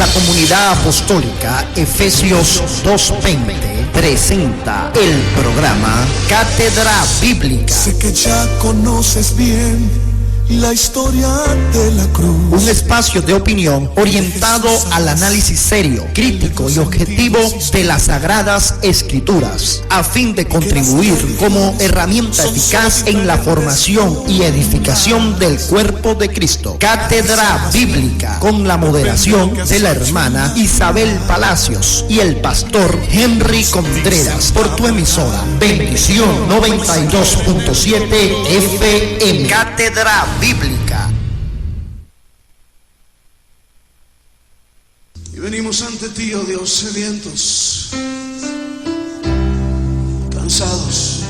La Comunidad Apostólica Efesios 2:20 presenta el programa Cátedra Bíblica. Sé que ya conoces bien la historia de la cruz. Un espacio de opinión orientado al análisis serio, crítico y objetivo de las Sagradas Escrituras, a fin de contribuir como herramienta eficaz en la formación y edificación del cuerpo de Cristo. Cátedra Bíblica, con la moderación de la hermana Isabel Palacios y el pastor Henry Contreras, por tu emisora Bendición 92.7 FM. Cátedra Bíblica. Y venimos ante ti, oh Dios, sedientos, cansados,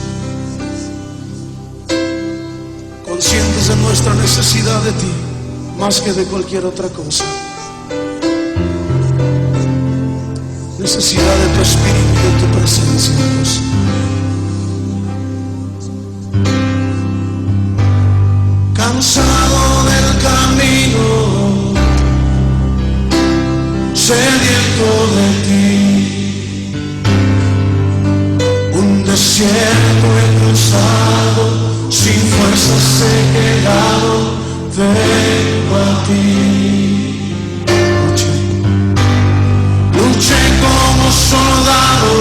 conscientes de nuestra necesidad de ti, más que de cualquier otra cosa. Necesidad de tu espíritu y de tu presencia, Dios. Cansado del camino, sediento de ti, un desierto he cruzado, sin fuerzas he quedado, vengo a ti. Luché como soldado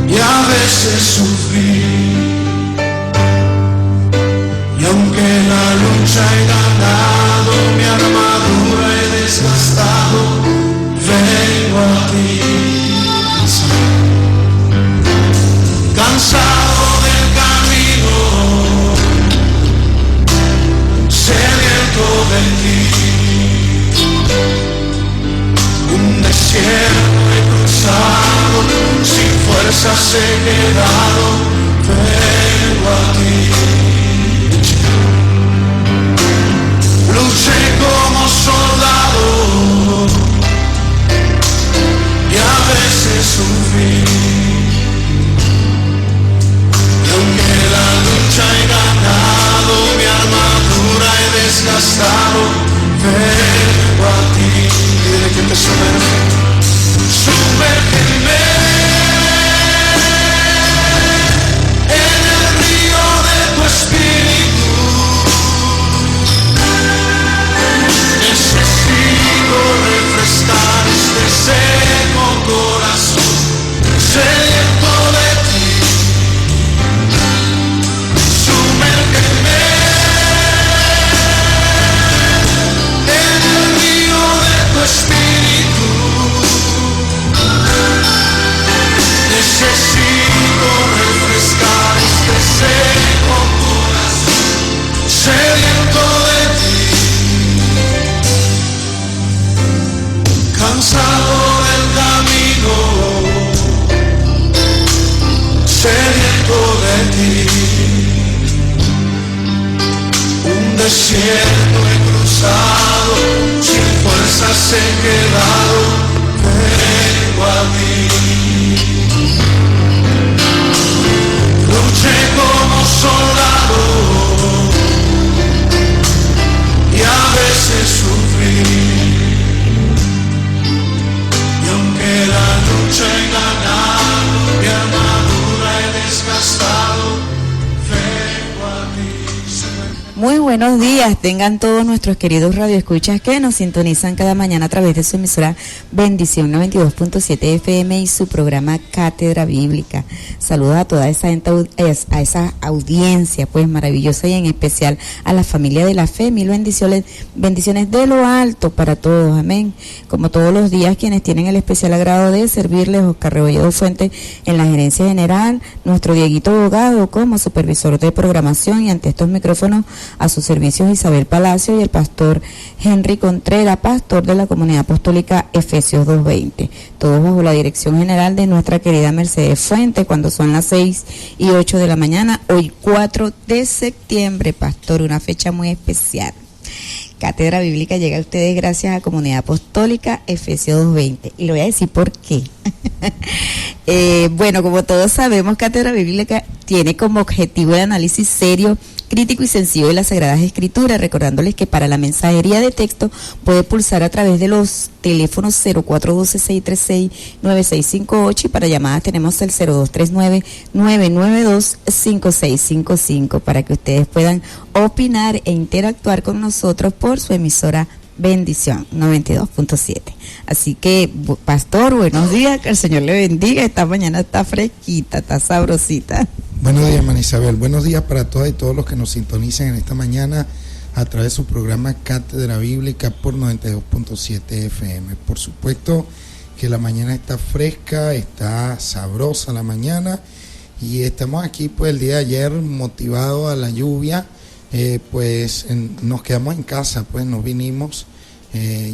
y a veces sufrí. Y aunque la lucha he ganado, mi armadura he desgastado, vengo a ti. Cansado del camino, sediento de ti, un desierto he cruzado, sin fuerzas he quedado, vengo a ti. Luché como soldado y a veces sufrí. Y aunque la lucha he ganado, mi armadura he desgastado, vengo a ti. Dile que te sumerge, sumérgeme en el río de tu espíritu. Necesito refrescar este seco corazón, sediento de ti. Sumérgeme en el río de tu espíritu. Necesito refrescar este seco corazón, sediento de ti. Cansado del camino, sediento de ti, un desierto he cruzado, sin fuerzas he quedado, vengo a ti. Luché como soldado y a veces sufrí. La lucha he ganado, mi armadura he desgastado, vengo a ti. Muy buenos días, tengan todos nuestros queridos radioescuchas que nos sintonizan cada mañana a través de su emisora Bendición 92.7 FM y su programa Cátedra Bíblica. Saludos a toda esa audiencia pues maravillosa y en especial a la familia de la fe. Mil bendiciones de lo alto para todos, amén. Como todos los días, quienes tienen el especial agrado de servirles, Oscar Rebolledo Fuentes en la gerencia general, nuestro Dieguito Abogado como supervisor de programación, y ante estos micrófonos a sus servicios Isabel Palacio y el pastor Henry Contreras, pastor de la Comunidad Apostólica Efesios 2:20. Todos bajo la dirección general de nuestra querida Mercedes Fuentes, cuando son las 6:08 de la mañana, hoy 4 de septiembre, pastor, una fecha muy especial. Cátedra Bíblica llega a ustedes gracias a Comunidad Apostólica Efesios 2:20. Y le voy a decir por qué. Bueno, como todos sabemos, Cátedra Bíblica tiene como objetivo el análisis serio, crítico y sencillo de las Sagradas Escrituras, recordándoles que para la mensajería de texto puede pulsar a través de los teléfonos 0412-636-9658 y para llamadas tenemos el 0239-992-5655 para que ustedes puedan opinar e interactuar con nosotros por su emisora Bendición 92.7. Así que, pastor, buenos días, que el Señor le bendiga. Esta mañana está fresquita, está sabrosita. Buenos días, hermana Isabel. Buenos días para todas y todos los que nos sintonicen en esta mañana a través de su programa Cátedra Bíblica por 92.7 FM. Por supuesto que la mañana está fresca, está sabrosa la mañana y estamos aquí pues el día de ayer motivados a la lluvia. Nos quedamos en casa, pues nos vinimos,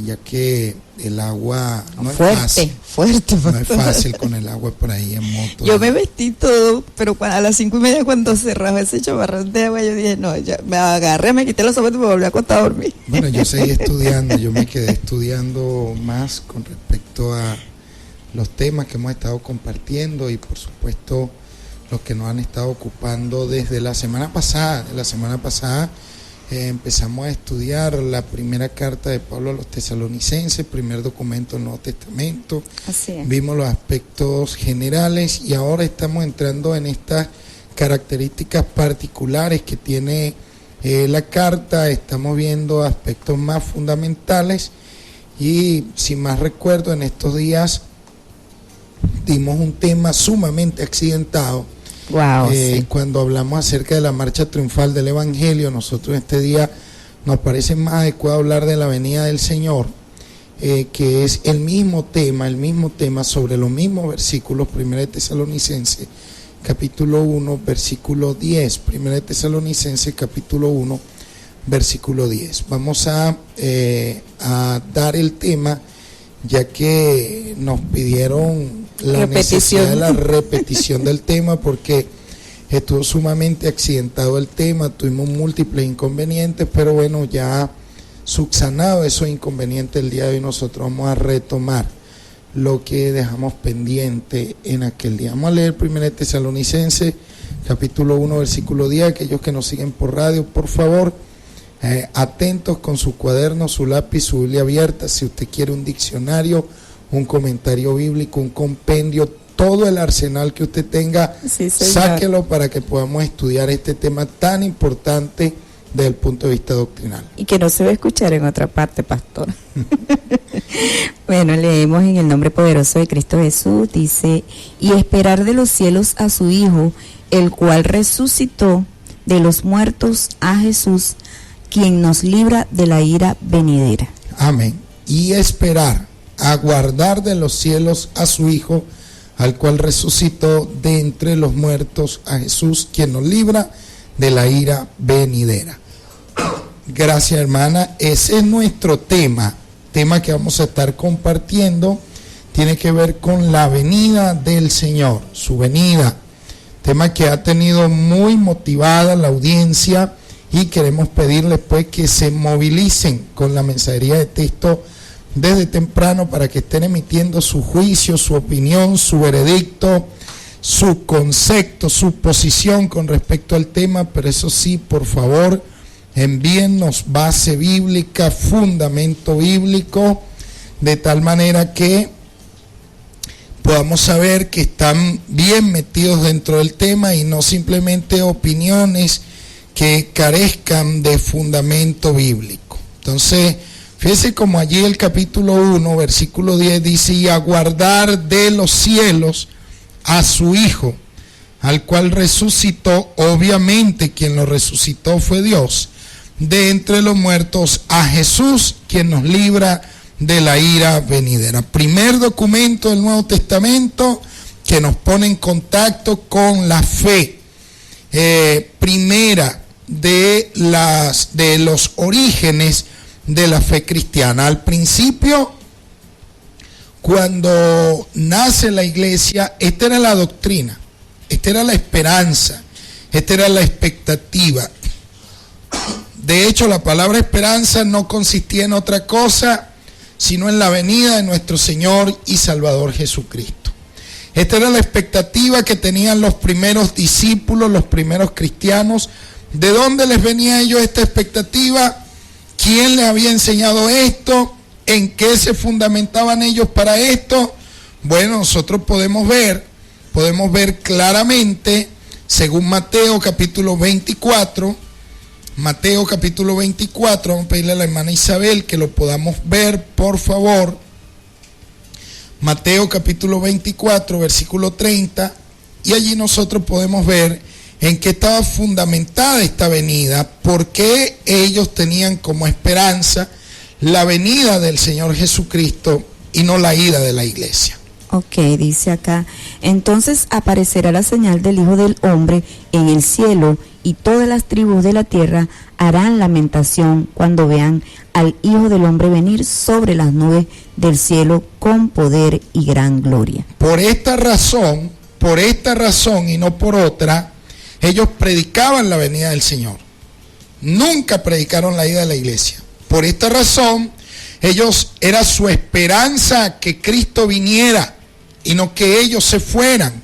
ya que el agua no es fácil. Fuerte. No es fácil con el agua por ahí en moto. Yo me vestí todo, pero a las 5:30 cuando cerraba ese chaparrón de agua, yo dije, no, ya me agarré, me quité los zapatos y me volví a acostar a dormir. Bueno, yo seguí estudiando, yo me quedé estudiando más con respecto a los temas que hemos estado compartiendo y por supuesto los que nos han estado ocupando desde la semana pasada. Empezamos a estudiar la primera carta de Pablo a los tesalonicenses, primer documento del Nuevo Testamento. Así es. Vimos los aspectos generales y ahora estamos entrando en estas características particulares que tiene la carta. Estamos viendo aspectos más fundamentales y, si más recuerdo, en estos días dimos un tema sumamente accidentado. Wow, sí. Cuando hablamos acerca de la marcha triunfal del Evangelio, nosotros este día nos parece más adecuado hablar de la venida del Señor, que es el mismo tema sobre los mismos versículos. 1 Tesalonicenses capítulo 1 versículo 10, 1 Tesalonicenses capítulo 1 versículo 10. Vamos a dar el tema, ya que nos pidieron la necesidad de la repetición del tema, porque estuvo sumamente accidentado el tema, tuvimos múltiples inconvenientes, pero bueno, ya subsanado esos inconvenientes, el día de hoy nosotros vamos a retomar lo que dejamos pendiente en aquel día. Vamos a leer 1 Tesalonicenses capítulo 1 versículo 10. Aquellos que nos siguen por radio, por favor, atentos con su cuaderno, su lápiz, su Biblia abierta. Si usted quiere un diccionario, un comentario bíblico, un compendio, todo el arsenal que usted tenga, sí, sáquelo para que podamos estudiar este tema tan importante desde el punto de vista doctrinal. Y que no se va a escuchar en otra parte, pastor. Bueno, leemos en el nombre poderoso de Cristo Jesús, dice: y esperar de los cielos a su Hijo, el cual resucitó de los muertos, a Jesús, quien nos libra de la ira venidera. Amén. Y esperar, aguardar de los cielos a su Hijo, al cual resucitó de entre los muertos, a Jesús, quien nos libra de la ira venidera. Gracias, hermana. Ese es nuestro tema que vamos a estar compartiendo. Tiene que ver con la venida del Señor, su venida. Tema que ha tenido muy motivada la audiencia y queremos pedirles pues que se movilicen con la mensajería de texto desde temprano para que estén emitiendo su juicio, su opinión, su veredicto, su concepto, su posición con respecto al tema. Pero eso sí, por favor, envíennos base bíblica, fundamento bíblico, de tal manera que podamos saber que están bien metidos dentro del tema y no simplemente opiniones que carezcan de fundamento bíblico. Entonces, fíjese como allí el capítulo 1, versículo 10 dice: y aguardar de los cielos a su Hijo, al cual resucitó. Obviamente quien lo resucitó fue Dios, de entre los muertos, a Jesús, quien nos libra de la ira venidera. Primer documento del Nuevo Testamento que nos pone en contacto con la fe. Primera de los orígenes de la fe cristiana. Al principio, cuando nace la iglesia, esta era la doctrina, esta era la esperanza, esta era la expectativa. De hecho, la palabra esperanza no consistía en otra cosa sino en la venida de nuestro Señor y Salvador Jesucristo. Esta era la expectativa que tenían los primeros discípulos, los primeros cristianos. ¿De dónde les venía a ellos esta expectativa? ¿Quién les había enseñado esto? ¿En qué se fundamentaban ellos para esto? Bueno, nosotros podemos ver claramente, según Mateo capítulo 24, vamos a pedirle a la hermana Isabel que lo podamos ver, por favor. Mateo capítulo 24, versículo 30, y allí nosotros podemos ver en qué estaba fundamentada esta venida, por qué ellos tenían como esperanza la venida del Señor Jesucristo y no la ida de la iglesia. Ok, dice acá, entonces aparecerá la señal del Hijo del Hombre en el cielo, y todas las tribus de la tierra harán lamentación cuando vean al Hijo del Hombre venir sobre las nubes del cielo con poder y gran gloria. Por esta razón y no por otra, ellos predicaban la venida del Señor. Nunca predicaron la ida de la iglesia. Por esta razón, era su esperanza que Cristo viniera y no que ellos se fueran.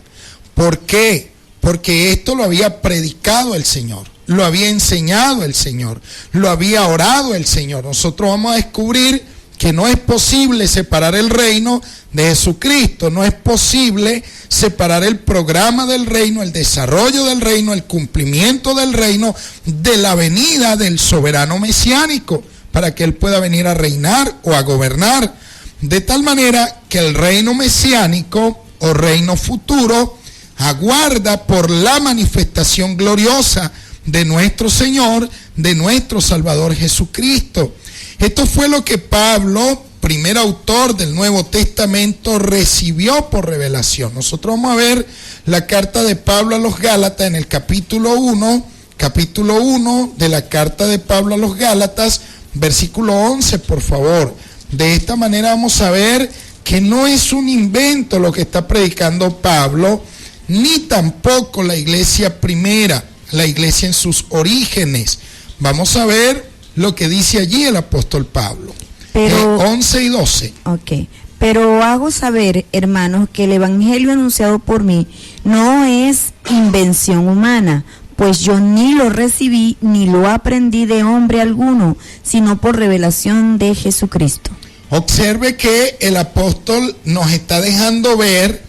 ¿Por qué? Porque esto lo había predicado el Señor, lo había enseñado el Señor, lo había orado el Señor. Nosotros vamos a descubrir que no es posible separar el reino de Jesucristo, no es posible separar el programa del reino, el desarrollo del reino, el cumplimiento del reino de la venida del soberano mesiánico, para que Él pueda venir a reinar o a gobernar, de tal manera que el reino mesiánico o reino futuro aguarda por la manifestación gloriosa de nuestro Señor, de nuestro Salvador Jesucristo. Esto fue lo que Pablo, primer autor del Nuevo Testamento, recibió por revelación. Nosotros vamos a ver la carta de Pablo a los Gálatas en el capítulo 1 de la carta de Pablo a los Gálatas, versículo 11, por favor. De esta manera vamos a ver que no es un invento lo que está predicando Pablo, ni tampoco la iglesia primera, la iglesia en sus orígenes. Vamos a ver lo que dice allí el apóstol Pablo. 11 y 12. Ok. Pero hago saber, hermanos, que el evangelio anunciado por mí no es invención humana, pues yo ni lo recibí ni lo aprendí de hombre alguno, sino por revelación de Jesucristo. Observe que el apóstol nos está dejando ver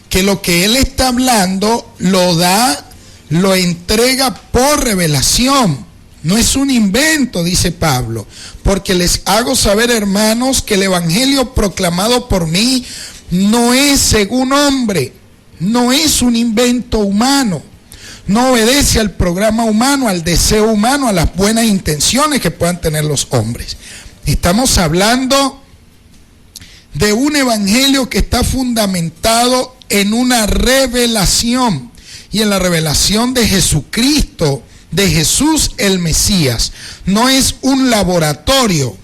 que lo que él está hablando lo entrega por revelación. No es un invento, dice Pablo, porque les hago saber, hermanos, que el evangelio proclamado por mí no es según hombre, no es un invento humano, no obedece al programa humano, al deseo humano, a las buenas intenciones que puedan tener los hombres. Estamos hablando de un evangelio que está fundamentado en una revelación, y en la revelación de Jesucristo, de Jesús el Mesías. No es un laboratorio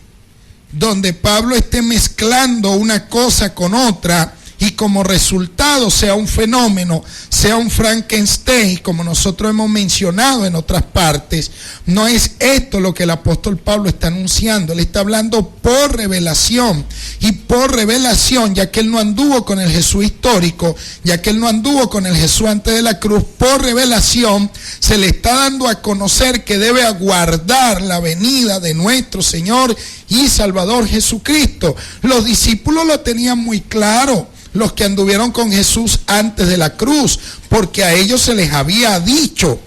donde Pablo esté mezclando una cosa con otra y como resultado sea un fenómeno, sea un Frankenstein, como nosotros hemos mencionado en otras partes. No es esto lo que el apóstol Pablo está anunciando. Él está hablando por revelación, y por revelación, ya que él no anduvo con el Jesús histórico, ya que él no anduvo con el Jesús antes de la cruz, por revelación se le está dando a conocer que debe aguardar la venida de nuestro Señor y Salvador Jesucristo. Los discípulos lo tenían muy claro, los que anduvieron con Jesús antes de la cruz, porque a ellos se les había dicho.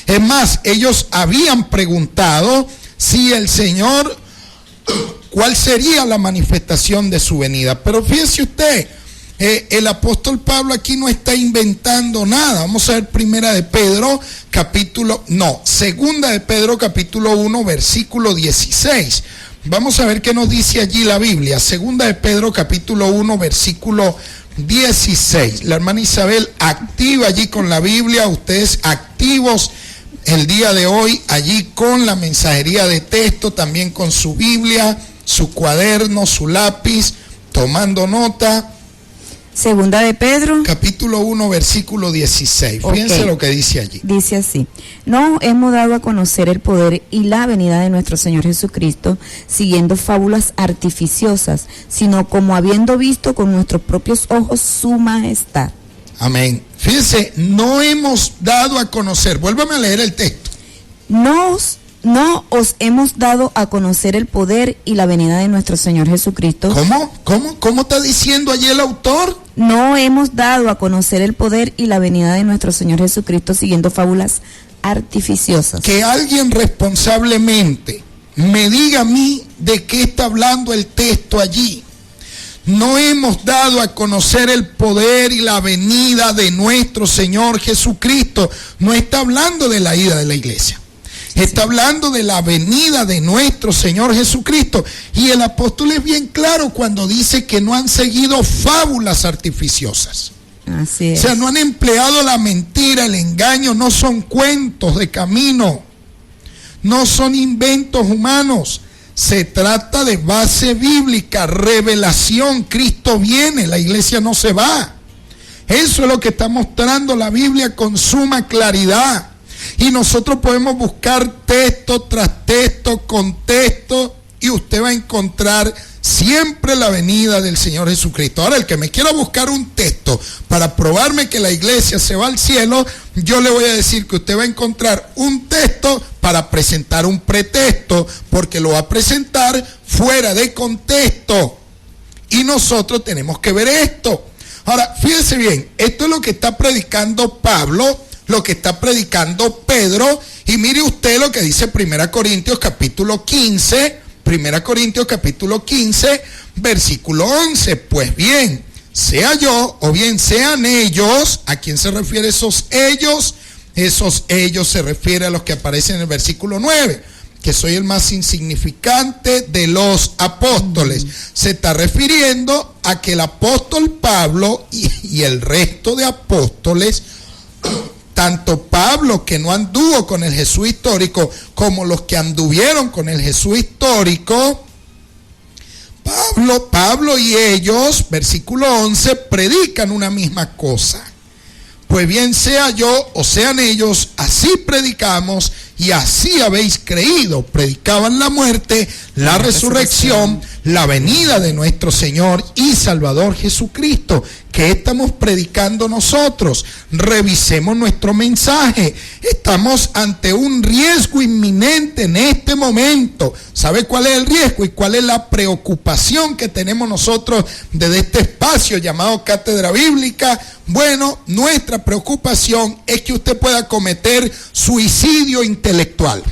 Es más, ellos habían preguntado si el Señor, cuál sería la manifestación de su venida. Pero fíjese usted, el apóstol Pablo aquí no está inventando nada. Vamos a ver segunda de Pedro capítulo 1, versículo 16. Vamos a ver qué nos dice allí la Biblia. Segunda de Pedro capítulo 1, versículo 16. La hermana Isabel activa allí con la Biblia, ustedes activos el día de hoy allí con la mensajería de texto, también con su Biblia, su cuaderno, su lápiz, tomando nota. Segunda de Pedro. Capítulo 1, versículo 16. Fíjense lo que dice allí. Dice así: no hemos dado a conocer el poder y la venida de nuestro Señor Jesucristo siguiendo fábulas artificiosas, sino como habiendo visto con nuestros propios ojos su majestad. Amén. Fíjense, no hemos dado a conocer. Vuélvame a leer el texto. No os hemos dado a conocer el poder y la venida de nuestro Señor Jesucristo. ¿Cómo está diciendo allí el autor? No hemos dado a conocer el poder y la venida de nuestro Señor Jesucristo siguiendo fábulas artificiosas. Que alguien responsablemente me diga a mí de qué está hablando el texto allí. No hemos dado a conocer el poder y la venida de nuestro Señor Jesucristo. No está hablando de la ida de la iglesia. Está hablando de la venida de nuestro Señor Jesucristo. Y el apóstol es bien claro cuando dice que no han seguido fábulas artificiosas. Así es. O sea, no han empleado la mentira, el engaño, no son cuentos de camino, no son inventos humanos. Se trata de base bíblica, revelación. Cristo viene, la iglesia no se va. Eso es lo que está mostrando la Biblia con suma claridad. Y nosotros podemos buscar texto tras texto, contexto, y usted va a encontrar siempre la venida del Señor Jesucristo. Ahora, el que me quiera buscar un texto para probarme que la iglesia se va al cielo, yo le voy a decir que usted va a encontrar un texto para presentar un pretexto, porque lo va a presentar fuera de contexto. Y nosotros tenemos que ver esto. Ahora, fíjese bien, esto es lo que está predicando Pablo, lo que está predicando Pedro, y mire usted lo que dice 1 Corintios capítulo 15, 1 Corintios capítulo 15, versículo 11. Pues bien, sea yo o bien sean ellos, ¿a quién se refiere esos ellos? Esos ellos se refiere a los que aparecen en el versículo 9, que soy el más insignificante de los apóstoles. Se está refiriendo a que el apóstol Pablo y el resto de apóstoles, tanto Pablo, que no anduvo con el Jesús histórico, como los que anduvieron con el Jesús histórico, Pablo y ellos, versículo 11, predican una misma cosa. Pues bien sea yo o sean ellos, así predicamos y así habéis creído. Predicaban la muerte, la resurrección, la venida de nuestro Señor y Salvador Jesucristo. ¿Qué estamos predicando nosotros? Revisemos nuestro mensaje. Estamos ante un riesgo inminente en este momento. ¿Sabe cuál es el riesgo y cuál es la preocupación que tenemos nosotros desde este espacio llamado Cátedra Bíblica? Bueno, nuestra preocupación es que usted pueda cometer suicidio intelectual.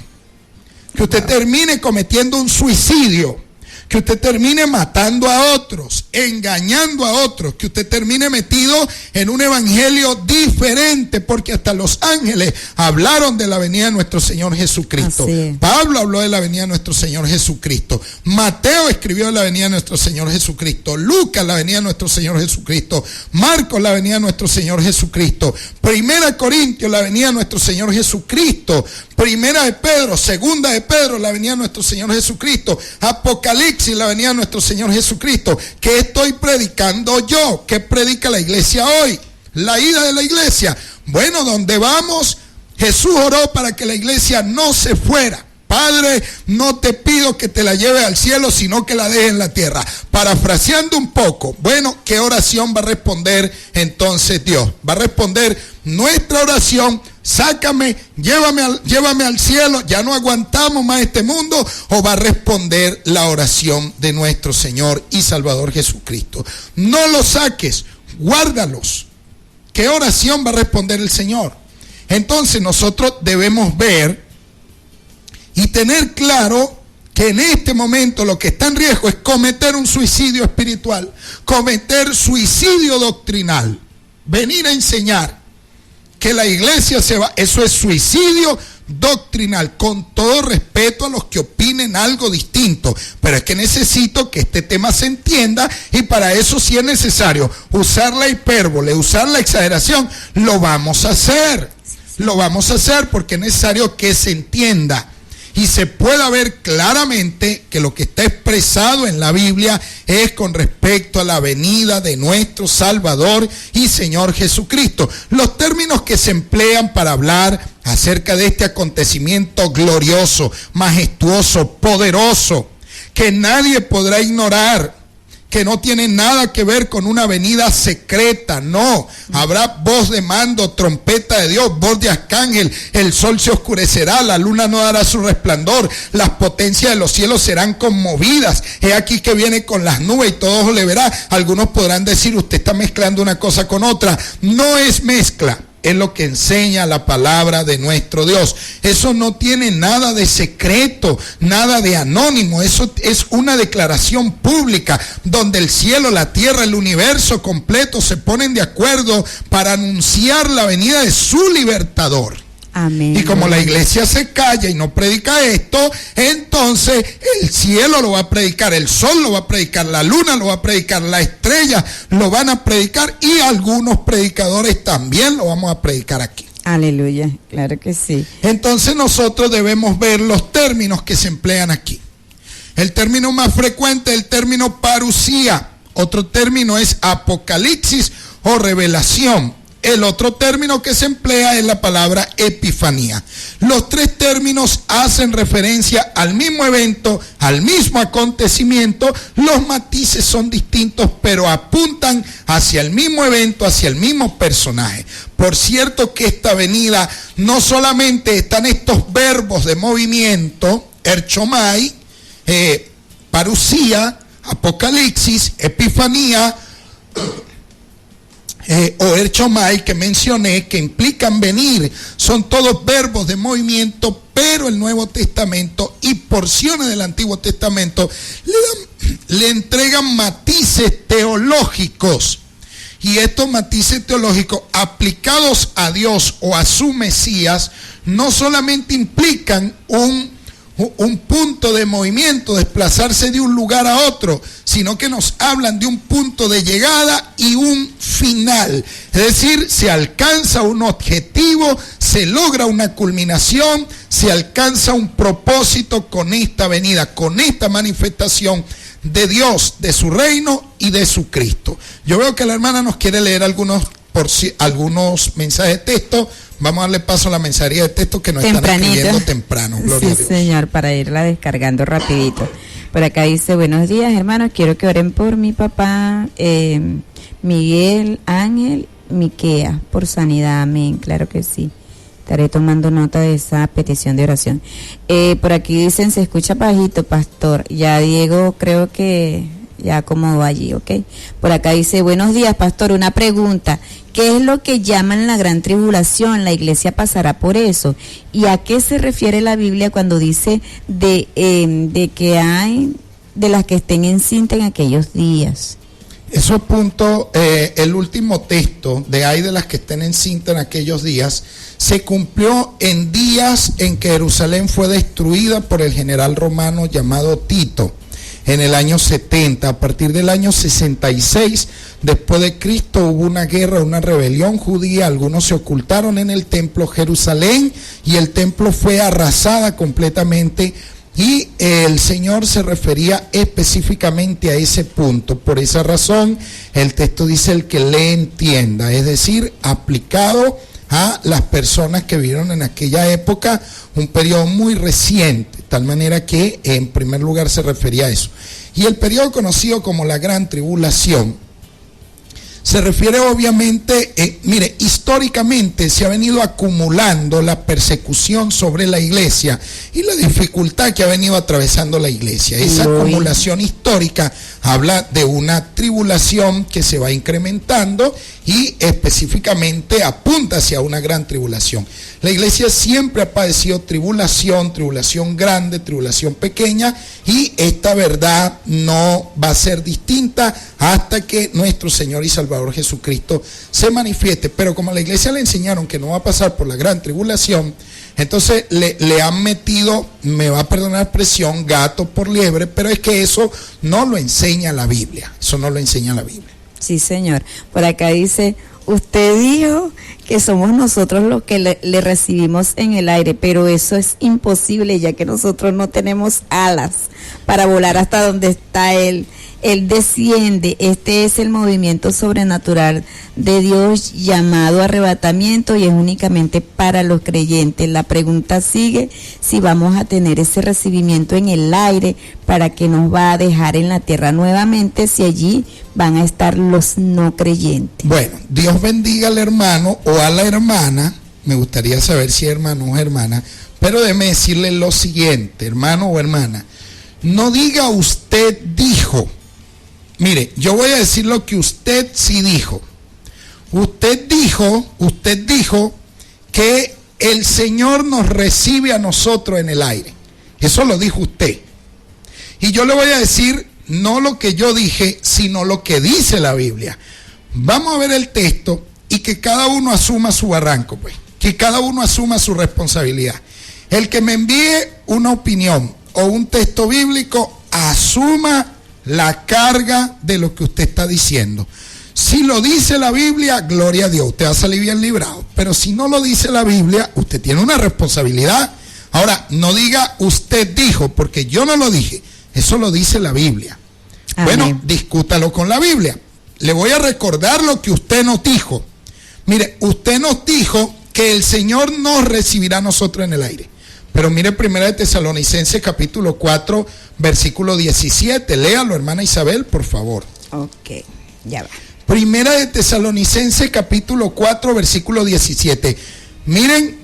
Que usted termine cometiendo un suicidio. Que usted termine matando a otros, engañando a otros, que usted termine metido en un evangelio diferente, porque hasta los ángeles hablaron de la venida de nuestro Señor Jesucristo. Pablo habló de la venida de nuestro Señor Jesucristo. Mateo escribió de la venida de nuestro Señor Jesucristo. Lucas, la venida de nuestro Señor Jesucristo. Marcos, la venida de nuestro Señor Jesucristo. 1 Corintios, la venida de nuestro Señor Jesucristo. 1 de Pedro, 2 de Pedro, la venida de nuestro Señor Jesucristo. Apocalipsis, la venida de nuestro Señor Jesucristo. ¿Qué estoy predicando yo? ¿Qué predica la iglesia hoy? La ida de la iglesia. Bueno, ¿dónde vamos? Jesús oró para que la iglesia no se fuera. Padre, no te pido que te la lleve al cielo, sino que la deje en la tierra. Parafraseando un poco, bueno, ¿qué oración va a responder entonces Dios? Va a responder nuestra oración: sácame, llévame al cielo, ya no aguantamos más este mundo. O va a responder la oración de nuestro Señor y Salvador Jesucristo: no los saques, guárdalos. ¿Qué oración va a responder el Señor? Entonces nosotros debemos ver y tener claro que en este momento lo que está en riesgo es cometer un suicidio espiritual, cometer suicidio doctrinal, venir a enseñar que la iglesia se va. Eso es suicidio doctrinal, con todo respeto a los que opinen algo distinto, pero es que necesito que este tema se entienda, y para eso, si es necesario usar la hipérbole, usar la exageración, lo vamos a hacer porque es necesario que se entienda. y se pueda ver claramente que lo que está expresado en la Biblia es con respecto a la venida de nuestro Salvador y Señor Jesucristo. Los términos que se emplean para hablar acerca de este acontecimiento glorioso, majestuoso, poderoso, que nadie podrá ignorar, que no tiene nada que ver con una venida secreta, no. Habrá voz de mando, trompeta de Dios, voz de arcángel, el sol se oscurecerá, la luna no dará su resplandor, las potencias de los cielos serán conmovidas. He aquí que viene con las nubes y todo ojo le verá. Algunos podrán decir, usted está mezclando una cosa con otra. No es mezcla. Es lo que enseña la palabra de nuestro Dios. Eso no tiene nada de secreto, nada de anónimo. Eso es una declaración pública donde el cielo, la tierra, el universo completo se ponen de acuerdo para anunciar la venida de su libertador. Amén. Y como la iglesia se calla y no predica esto, entonces el cielo lo va a predicar, el sol lo va a predicar, la luna lo va a predicar, la estrella lo van a predicar y algunos predicadores también lo vamos a predicar aquí. Aleluya, claro que sí. Entonces nosotros debemos ver los términos que se emplean aquí. El término más frecuente es el término parusía. Otro término es apocalipsis o revelación. El otro término que se emplea es la palabra epifanía. Los tres términos hacen referencia al mismo evento, al mismo acontecimiento. Los matices son distintos, pero apuntan hacia el mismo evento, hacia el mismo personaje. Por cierto que esta venida no solamente están estos verbos de movimiento, erchomai, parusía, apocalipsis, epifanía, o erchomai que mencioné, que implican venir, son todos verbos de movimiento, pero el Nuevo Testamento y porciones del Antiguo Testamento le entregan matices teológicos, y estos matices teológicos aplicados a Dios o a su Mesías no solamente implican un punto de movimiento, desplazarse de un lugar a otro, sino que nos hablan de un punto de llegada y un final. Es decir, se alcanza un objetivo, se logra una culminación, se alcanza un propósito con esta venida, con esta manifestación de Dios, de su reino y de su Cristo. Yo veo que la hermana nos quiere leer algunos mensajes de texto. Vamos a darle paso a la mensajería de texto que nos están escribiendo temprano. Gloria a Dios. Señor, para irla descargando rapidito. Por acá dice, buenos días hermanos, quiero que oren por mi papá, Miguel Ángel Miquea, por sanidad, amén, claro que sí. Estaré tomando nota de esa petición de oración. Por aquí dicen, se escucha bajito, pastor. Ya Diego creo que ya acomodó allí, ¿ok? Por acá dice, buenos días, pastor, una pregunta. ¿Qué es lo que llaman la gran tribulación? ¿La iglesia pasará por eso? ¿Y a qué se refiere la Biblia cuando dice de que hay de las que estén encintas en aquellos días? Eso punto, el último texto de hay de las que estén encintas en aquellos días, se cumplió en días en que Jerusalén fue destruida por el general romano llamado Tito. En el año 70, a partir del año 66, después de Cristo, hubo una guerra, una rebelión judía. Algunos se ocultaron en el templo Jerusalén y el templo fue arrasada completamente. Y el Señor se refería específicamente a ese punto. Por esa razón, el texto dice el que le entienda, es decir, aplicado a las personas que vivieron en aquella época, un periodo muy reciente, de tal manera que en primer lugar se refería a eso. Y el periodo conocido como la Gran Tribulación se refiere obviamente, mire, históricamente se ha venido acumulando la persecución sobre la iglesia y la dificultad que ha venido atravesando la iglesia. Esa acumulación histórica habla de una tribulación que se va incrementando y específicamente apunta hacia una gran tribulación. La iglesia siempre ha padecido tribulación, tribulación grande, tribulación pequeña, y esta verdad no va a ser distinta hasta que nuestro Señor y Salvador Jesucristo se manifieste. Pero como a la iglesia le enseñaron que no va a pasar por la gran tribulación, entonces le han metido, me va a perdonar la expresión, gato por liebre, pero es que eso no lo enseña la Biblia. Eso no lo enseña la Biblia. Sí, señor. Por acá dice, usted dijo que somos nosotros los que le recibimos en el aire, pero eso es imposible, ya que nosotros no tenemos alas para volar hasta donde está Él. Él desciende. Este es el movimiento sobrenatural de Dios llamado arrebatamiento, y es únicamente para los creyentes. La pregunta sigue si vamos a tener ese recibimiento en el aire, para que nos va a dejar en la tierra nuevamente, si allí van a estar los no creyentes. Bueno, Dios bendiga al hermano o a la hermana. Me gustaría saber si es hermano o hermana, pero déjeme decirle lo siguiente, hermano o hermana. No diga usted dijo. Mire, yo voy a decir lo que usted sí dijo. Usted dijo que el Señor nos recibe a nosotros en el aire. Eso lo dijo usted. Y yo le voy a decir no lo que yo dije, sino lo que dice la Biblia. Vamos a ver el texto y que cada uno asuma su barranco, pues. Que cada uno asuma su responsabilidad. El que me envíe una opinión o un texto bíblico, asuma la carga de lo que usted está diciendo. Si lo dice la Biblia, gloria a Dios, usted va a salir bien librado. Pero si no lo dice la Biblia, usted tiene una responsabilidad. Ahora, no diga usted dijo, porque yo no lo dije. Eso lo dice la Biblia. Amén. Bueno, discútalo con la Biblia. Le voy a recordar lo que usted nos dijo. Mire, usted nos dijo que el Señor nos recibirá a nosotros en el aire. Pero mire, Primera de Tesalonicenses capítulo 4, versículo 17. Léalo, hermana Isabel, por favor. Ok, ya va. Primera de Tesalonicenses capítulo 4, versículo 17. Miren,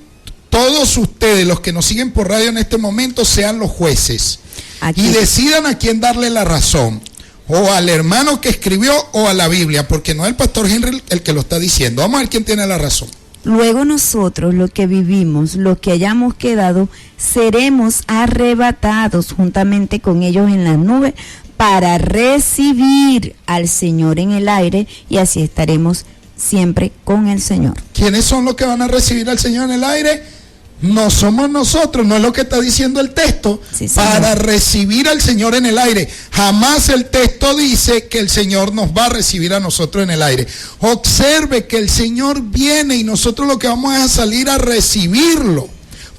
todos ustedes, los que nos siguen por radio en este momento, sean los jueces. Aquí. Y decidan a quién darle la razón. O al hermano que escribió o a la Biblia, porque no es el pastor Henry el que lo está diciendo. Vamos a ver quién tiene la razón. Luego nosotros, los que vivimos, los que hayamos quedado, seremos arrebatados juntamente con ellos en las nubes para recibir al Señor en el aire, y así estaremos siempre con el Señor. ¿Quiénes son los que van a recibir al Señor en el aire? No somos nosotros, no es lo que está diciendo el texto. Sí, para recibir al Señor en el aire. Jamás el texto dice que el Señor nos va a recibir a nosotros en el aire. Observe que el Señor viene y nosotros lo que vamos es a salir a recibirlo.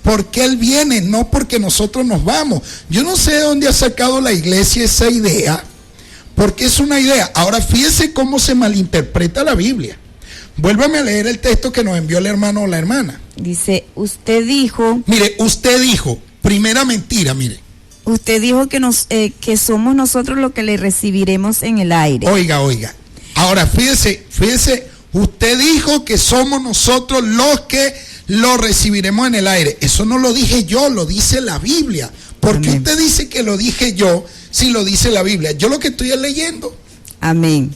Porque Él viene, no porque nosotros nos vamos. Yo no sé de dónde ha sacado la iglesia esa idea, porque es una idea. Ahora fíjese cómo se malinterpreta la Biblia. Vuélvame a leer el texto que nos envió el hermano o la hermana. Dice, usted dijo... Mire, usted dijo, primera mentira, mire. Usted dijo que somos nosotros los que le recibiremos en el aire. Oiga. Ahora, fíjese, usted dijo que somos nosotros los que lo recibiremos en el aire. Eso no lo dije yo, lo dice la Biblia. ¿Por qué usted dice que lo dije yo si lo dice la Biblia? Yo lo que estoy es leyendo. Amén.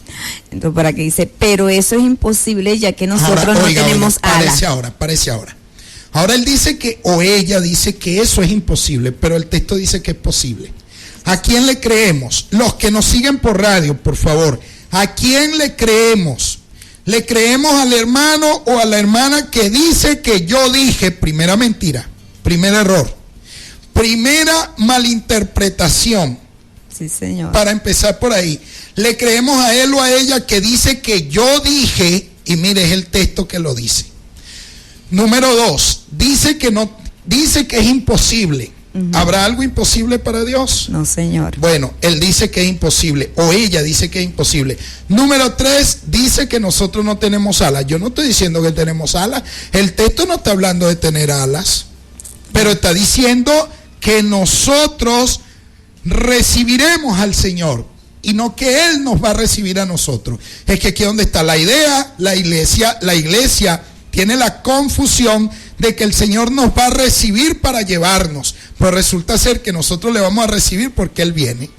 Entonces, para que dice, pero eso es imposible, ya que nosotros ahora, no tenemos alas. Parece ahora. Ahora él dice que, o ella dice que eso es imposible, pero el texto dice que es posible. ¿A quién le creemos? Los que nos siguen por radio, por favor. ¿A quién le creemos? ¿Le creemos al hermano o a la hermana que dice que yo dije? Primera mentira, primer error, primera malinterpretación. Sí, señor. Para empezar por ahí, le creemos a él o a ella que dice que yo dije, y mire, es el texto que lo dice. Número 2, dice que no, dice que es imposible. ¿Habrá algo imposible para Dios? No, señor. Bueno, él dice que es imposible, o ella dice que es imposible. Número 3, dice que nosotros no tenemos alas. Yo no estoy diciendo que tenemos alas. El texto no está hablando de tener alas, pero está diciendo que nosotros recibiremos al Señor y no que Él nos va a recibir a nosotros. Es que aquí donde está la idea, la iglesia tiene la confusión de que el Señor nos va a recibir para llevarnos, pero resulta ser que nosotros le vamos a recibir porque Él viene.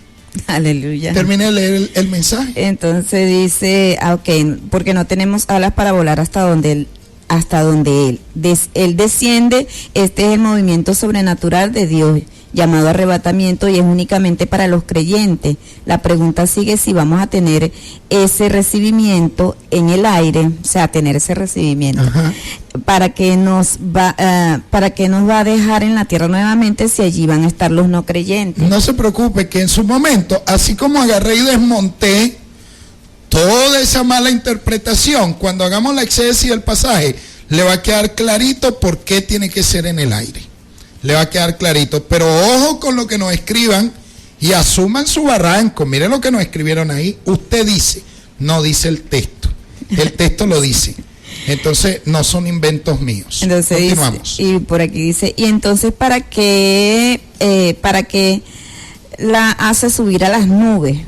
Aleluya. Termine de leer el mensaje. Entonces dice, porque no tenemos alas para volar hasta donde Él desciende. Este es el movimiento sobrenatural de Dios, llamado arrebatamiento, y es únicamente para los creyentes. La pregunta sigue si vamos a tener ese recibimiento en el aire, o sea, tener ese recibimiento. Ajá. ¿Para qué nos va a dejar en la tierra nuevamente si allí van a estar los no creyentes? No se preocupe, que en su momento, así como agarré y desmonté todo de esa mala interpretación, cuando hagamos la exégesis del pasaje, le va a quedar clarito por qué tiene que ser en el aire. Le va a quedar clarito. Pero ojo con lo que nos escriban y asuman su barranco. Miren lo que nos escribieron ahí. Usted dice, no dice el texto. El texto lo dice. Entonces, no son inventos míos. Entonces continuamos. Dice, y por aquí dice, y entonces ¿para qué la hace subir a las nubes?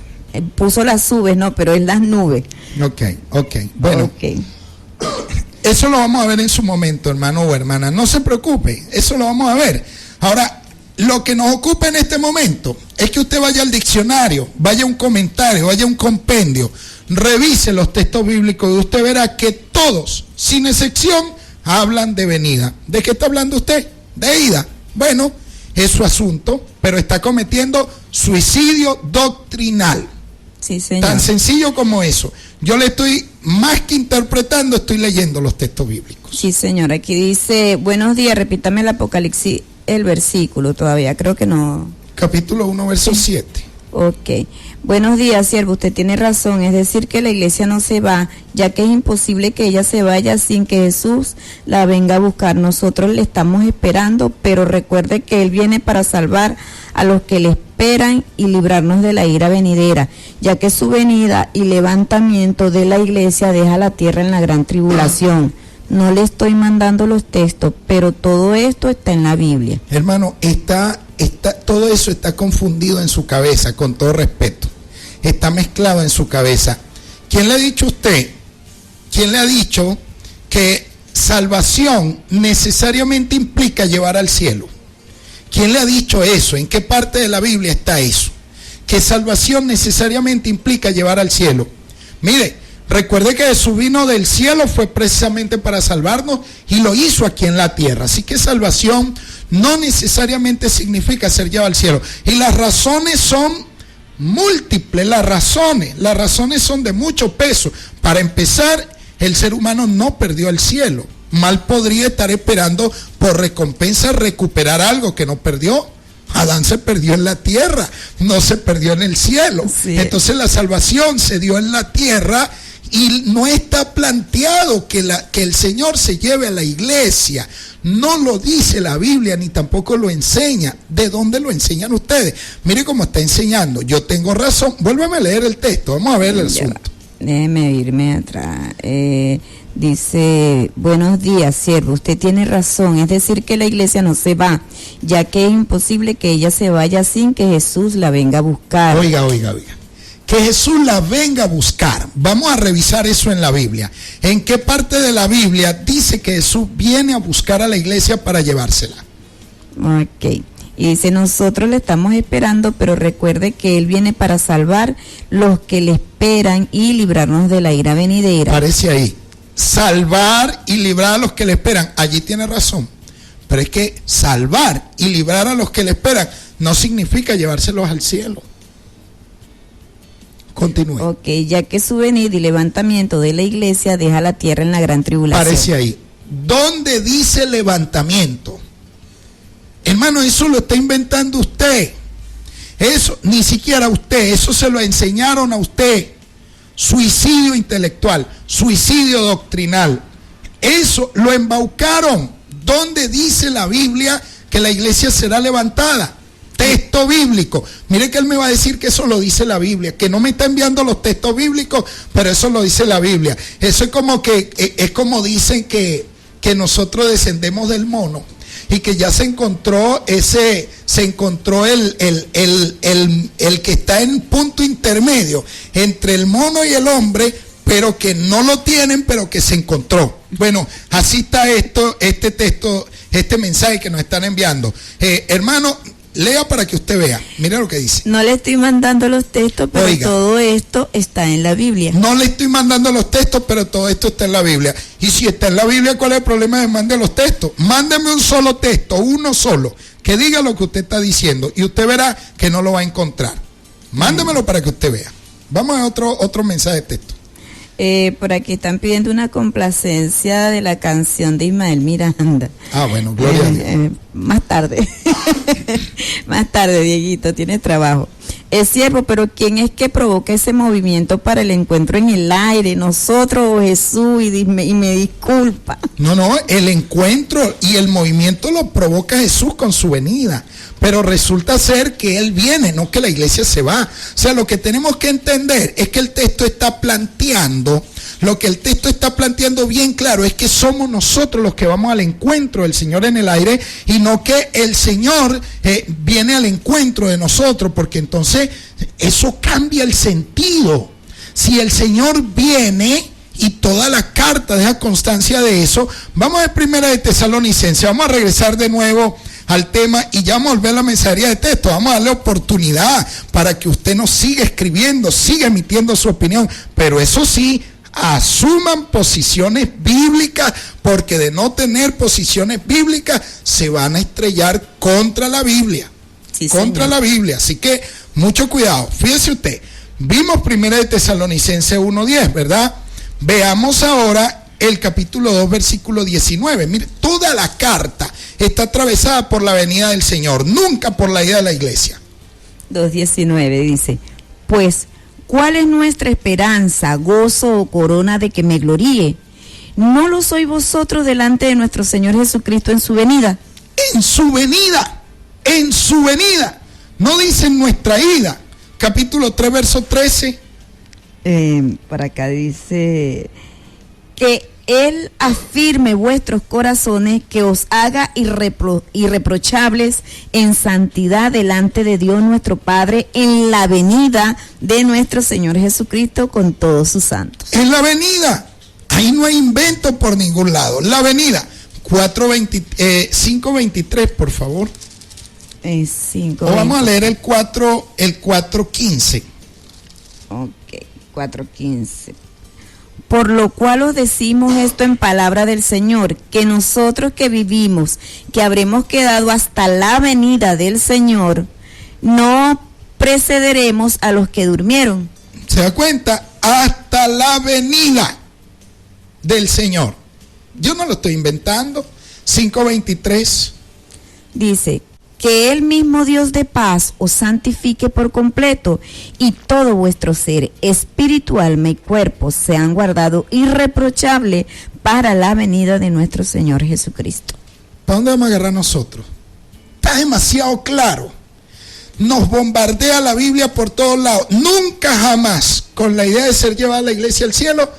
Puso las nubes, no, pero es las nubes. Ok. Bueno, okay. Eso lo vamos a ver en su momento, hermano o hermana. No se preocupe, eso lo vamos a ver. Ahora, lo que nos ocupa en este momento es que usted vaya al diccionario, vaya a un comentario, vaya a un compendio, revise los textos bíblicos y usted verá que todos, sin excepción, hablan de venida. ¿De qué está hablando usted? De ida. Bueno, es su asunto, pero está cometiendo suicidio doctrinal. Sí, señor. Tan sencillo como eso. Yo le estoy, más que interpretando, estoy leyendo los textos bíblicos. Sí, señor. Aquí dice, buenos días, repítame el Apocalipsis, el versículo todavía, creo que no. Capítulo 1, verso 7. Ok. Buenos días, siervo, usted tiene razón, es decir que la iglesia no se va, ya que es imposible que ella se vaya sin que Jesús la venga a buscar. Nosotros le estamos esperando, pero recuerde que Él viene para salvar a los que le esperan y librarnos de la ira venidera, ya que su venida y levantamiento de la iglesia deja la tierra en la gran tribulación. No le estoy mandando los textos, pero todo esto está en la Biblia. Hermano, todo eso está confundido en su cabeza, con todo respeto. Está mezclado en su cabeza. ¿Quién le ha dicho a usted? ¿Quién le ha dicho que salvación necesariamente implica llevar al cielo? ¿Quién le ha dicho eso? ¿En qué parte de la Biblia está eso? Que salvación necesariamente implica llevar al cielo. Mire, recuerde que Jesús vino del cielo, fue precisamente para salvarnos y lo hizo aquí en la tierra. Así que salvación no necesariamente significa ser llevado al cielo. Y las razones son múltiples, las razones son de mucho peso. Para empezar, el ser humano no perdió el cielo. Mal podría estar esperando por recompensa recuperar algo que no perdió. Adán se perdió en la tierra, no se perdió en el cielo. Sí. Entonces la salvación se dio en la tierra y no está planteado que el Señor se lleve a la iglesia. No lo dice la Biblia ni tampoco lo enseña. ¿De dónde lo enseñan ustedes? Mire cómo está enseñando. Yo tengo razón. Vuélveme a leer el texto. Vamos a ver el asunto. Déjeme irme atrás. Dice, buenos días, siervo, usted tiene razón, es decir que la iglesia no se va, ya que es imposible que ella se vaya sin que Jesús la venga a buscar. Oiga. Que Jesús la venga a buscar. Vamos a revisar eso en la Biblia. ¿En qué parte de la Biblia dice que Jesús viene a buscar a la iglesia para llevársela? Ok. Y dice, nosotros le estamos esperando, pero recuerde que Él viene para salvar los que le esperan y librarnos de la ira venidera. Parece ahí. Salvar y librar a los que le esperan. Allí tiene razón. Pero es que salvar y librar a los que le esperan no significa llevárselos al cielo. Continúe. Ok, ya que su venida y levantamiento de la iglesia deja la tierra en la gran tribulación. Parece ahí. ¿Dónde dice levantamiento? Hermano, eso lo está inventando usted. Eso, ni siquiera usted, eso se lo enseñaron a usted. Suicidio intelectual, suicidio doctrinal. Eso lo embaucaron. ¿Dónde dice la Biblia que la iglesia será levantada? Texto bíblico. Mire que él me va a decir que eso lo dice la Biblia, que no me está enviando los textos bíblicos, pero eso lo dice la Biblia. Eso es como que, es como dicen que nosotros descendemos del mono. Y que ya se encontró el que está en punto intermedio entre el mono y el hombre, pero que no lo tienen, pero que se encontró. Bueno, así está este texto, este mensaje que nos están enviando. Hermano, lea para que usted vea. Mira lo que dice. No le estoy mandando los textos, pero Oiga, todo esto está en la Biblia. No le estoy mandando los textos, pero todo esto está en la Biblia. Y si está en la Biblia, ¿cuál es el problema de mandar los textos? Mándeme un solo texto, uno solo, que diga lo que usted está diciendo y usted verá que no lo va a encontrar. Mándemelo para que usted vea. Vamos a otro mensaje de texto. Por aquí están pidiendo una complacencia de la canción de Ismael Miranda. Ah, bueno, gloria a Dios. Más tarde. Más tarde, Dieguito, tienes trabajo. es siervo, pero ¿quién es que provoca ese movimiento para el encuentro en el aire? ¿Nosotros o Jesús? Y me disculpa. No, el encuentro y el movimiento lo provoca Jesús con su venida, pero resulta ser que Él viene, no que la iglesia se va. O sea, lo que tenemos que entender es que el texto está planteando, bien claro es que somos nosotros los que vamos al encuentro del Señor en el aire y no que el Señor viene al encuentro de nosotros, porque entonces eso cambia el sentido. Si el Señor viene, y toda la carta deja constancia de eso, vamos a Primera de Tesalonicenses, vamos a regresar de nuevo al tema y ya vamos a volver a la mensajería de texto, vamos a darle oportunidad para que usted nos siga escribiendo, siga emitiendo su opinión, pero eso sí, asuman posiciones bíblicas, porque de no tener posiciones bíblicas se van a estrellar contra la Biblia, la Biblia, así que mucho cuidado. Fíjese usted, vimos Primera de Tesalonicenses 1:10, ¿verdad? Veamos ahora el capítulo 2, versículo 19. Mire, toda la carta está atravesada por la venida del Señor, nunca por la ida de la iglesia. 2:19 dice, pues, ¿cuál es nuestra esperanza, gozo o corona de que me gloríe? ¿No lo sois vosotros delante de nuestro Señor Jesucristo en su venida? En su venida, no dice en nuestra ida. Capítulo 3, verso 13. Por acá dice que Él afirme vuestros corazones, que os haga irreprochables en santidad delante de Dios nuestro Padre en la venida de nuestro Señor Jesucristo con todos sus santos. En la venida, ahí no hay invento por ningún lado. La venida, 5:23, por favor. 5. O vamos a leer el 4:15. Ok, 4:15. Por lo cual os decimos esto en palabra del Señor, que nosotros que vivimos, que habremos quedado hasta la venida del Señor, no precederemos a los que durmieron. ¿Se da cuenta? Hasta la venida del Señor. Yo no lo estoy inventando. 5:23. Dice, que el mismo Dios de paz os santifique por completo, y todo vuestro ser, espíritu, alma y cuerpo, sean guardados irreprochable para la venida de nuestro Señor Jesucristo. ¿Para dónde vamos a agarrar nosotros? Está demasiado claro. Nos bombardea la Biblia por todos lados. Nunca jamás con la idea de ser llevada a la iglesia al cielo,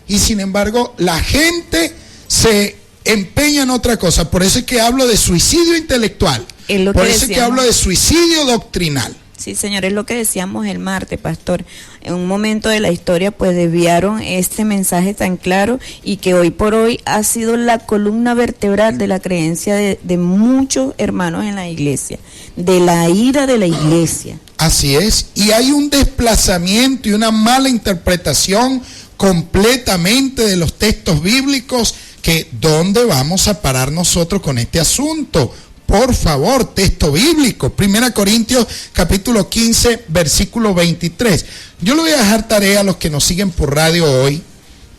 y sin embargo la gente se empeña en otra cosa. Por eso es que hablo de suicidio intelectual. Por eso es que hablo de suicidio doctrinal. Sí, señor, es lo que decíamos el martes, pastor. En un momento de la historia, pues desviaron este mensaje tan claro y que hoy por hoy ha sido la columna vertebral de la creencia de muchos hermanos en la iglesia, de la ira de la iglesia. Así es, y hay un desplazamiento y una mala interpretación completamente de los textos bíblicos, que ¿dónde vamos a parar nosotros con este asunto? Por favor, texto bíblico, 1 Corintios capítulo 15, versículo 23. Yo le voy a dejar tarea a los que nos siguen por radio hoy,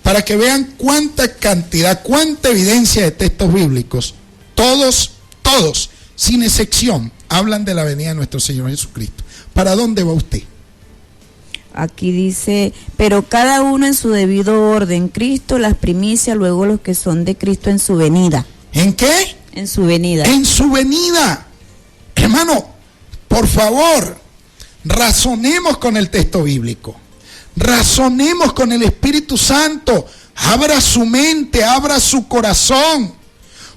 para que vean cuánta cantidad, cuánta evidencia de textos bíblicos, todos, sin excepción, hablan de la venida de nuestro Señor Jesucristo. ¿Para dónde va usted? Aquí dice, pero cada uno en su debido orden, Cristo las primicias, luego los que son de Cristo en su venida. ¿En qué? En su venida. En su venida. Hermano, por favor, razonemos con el texto bíblico. Razonemos con el Espíritu Santo. Abra su mente, abra su corazón.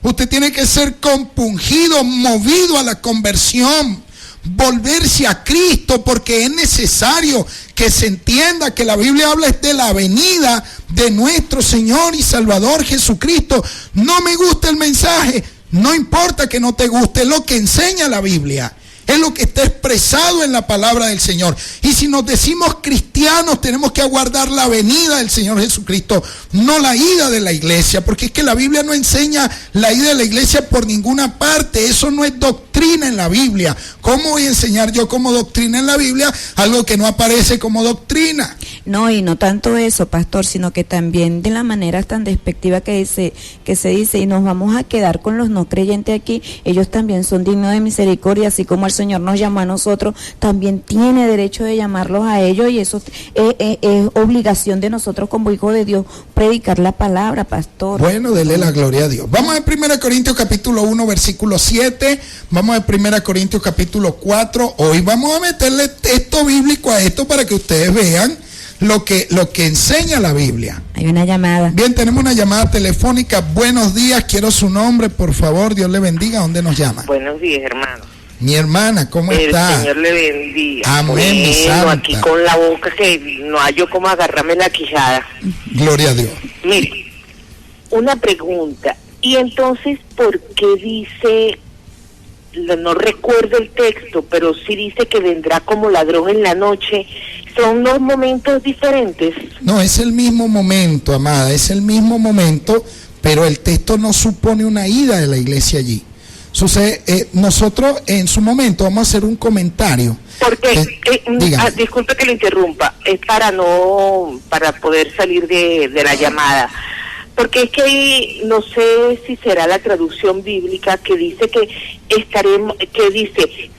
Usted tiene que ser compungido, movido a la conversión, volverse a Cristo, porque es necesario que se entienda que la Biblia habla de la venida de nuestro Señor y Salvador Jesucristo. No me gusta el mensaje. No importa que no te guste, es lo que enseña la Biblia, es lo que está expresado en la palabra del Señor. Y si nos decimos cristianos, tenemos que aguardar la venida del Señor Jesucristo, no la ida de la iglesia, porque es que la Biblia no enseña la ida de la iglesia por ninguna parte. Eso no es doctrina en la Biblia. ¿Cómo voy a enseñar yo como doctrina en la Biblia algo que no aparece como doctrina? No, y no tanto eso, pastor, sino que también de la manera tan despectiva que se dice, y nos vamos a quedar con los no creyentes aquí, ellos también son dignos de misericordia, así como el Señor nos llamó a nosotros, también tiene derecho de llamarlos a ellos, y eso es obligación de nosotros como hijos de Dios predicar la palabra, pastor. Bueno, dele la gloria a Dios. Vamos a 1 Corintios capítulo 1, versículo 7. Vamos a 1 Corintios capítulo 4. Hoy vamos a meterle texto bíblico a esto para que ustedes vean lo que enseña la Biblia. Hay una llamada. Bien, tenemos una llamada telefónica. Buenos días, quiero su nombre, por favor. Dios le bendiga. ¿Dónde nos llama? Buenos días, hermano. Mi hermana, ¿cómo está? El Señor le bendiga. Amén, mi santa. Aquí con la boca que no hallo cómo agarrarme la quijada. Gloria a Dios. Mire, una pregunta. Y entonces, ¿por qué dice, no recuerdo el texto, pero sí dice que vendrá como ladrón en la noche? ¿Son dos momentos diferentes? No, es el mismo momento, amada, es el mismo momento, pero el texto no supone una ida de la iglesia allí. Sucede, nosotros en su momento vamos a hacer un comentario. Porque, disculpe que lo interrumpa, es para poder salir de la llamada. Porque es que no sé si será la traducción bíblica que dice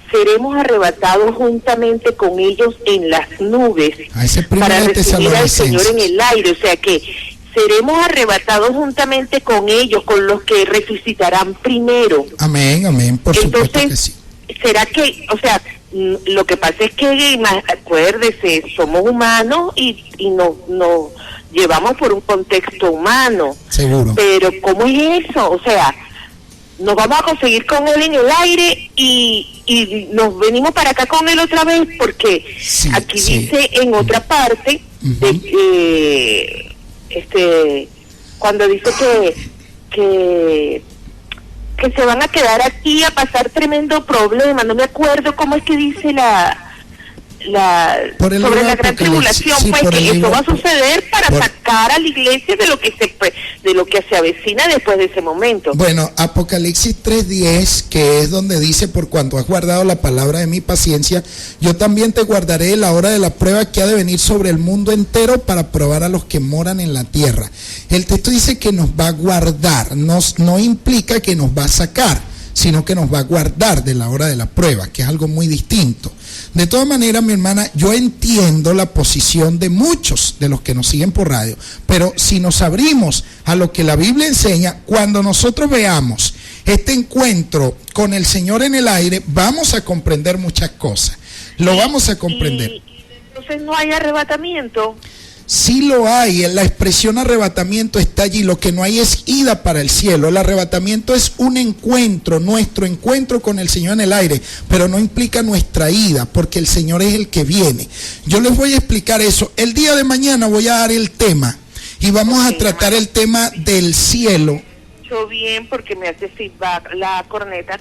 seremos arrebatados juntamente con ellos en las nubes para recibir al Señor en el aire. O sea que seremos arrebatados juntamente con ellos, con los que resucitarán primero. Amén, amén, por supuesto que sí. ¿Será que, o sea, lo que pasa es que, acuérdese, somos humanos y nos llevamos por un contexto humano? Seguro. Pero ¿cómo es eso? O sea, nos vamos a conseguir con él en el aire y nos venimos para acá con él otra vez, porque aquí dice en otra parte de cuando dice que se van a quedar aquí a pasar tremendo problema. No me acuerdo cómo es que dice sobre la gran tribulación, pues que eso va a suceder para sacar a la iglesia de lo que se avecina después de ese momento. Bueno, Apocalipsis 3:10, que es donde dice: por cuanto has guardado la palabra de mi paciencia, yo también te guardaré la hora de la prueba que ha de venir sobre el mundo entero para probar a los que moran en la tierra. El texto dice que nos va a guardar, no implica que nos va a sacar, sino que nos va a guardar de la hora de la prueba, que es algo muy distinto. De todas maneras, mi hermana, yo entiendo la posición de muchos de los que nos siguen por radio, pero si nos abrimos a lo que la Biblia enseña, cuando nosotros veamos este encuentro con el Señor en el aire, vamos a comprender muchas cosas. Lo vamos a comprender. Y entonces no hay arrebatamiento. Sí lo hay, la expresión arrebatamiento está allí, lo que no hay es ida para el cielo. El arrebatamiento es un encuentro, nuestro encuentro con el Señor en el aire, pero no implica nuestra ida, porque el Señor es el que viene. Yo les voy a explicar eso. El día de mañana voy a dar el tema y vamos a tratar el tema del cielo. Yo bien, porque me hace feedback la corneta.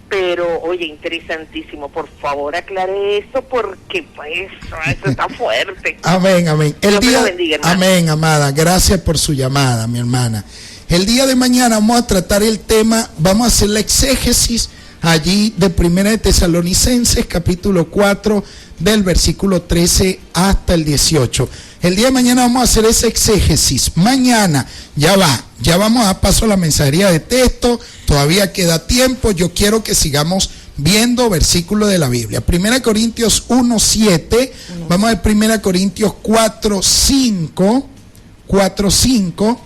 Pero, oye, interesantísimo. Por favor, aclare eso, porque pues eso está fuerte. Amén, amén. Dios me lo bendiga, hermano. Amén, amada. Gracias por su llamada, mi hermana. El día de mañana vamos a tratar el tema, vamos a hacer la exégesis allí de 1 Tesalonicenses, capítulo 4, del versículo 13 hasta el 18. El día de mañana vamos a hacer esa exégesis. Mañana ya vamos a paso a la mensajería de texto, todavía queda tiempo. Yo quiero que sigamos viendo versículos de la Biblia. 1 Corintios 1:7, vamos a ver 1 Corintios 4:5,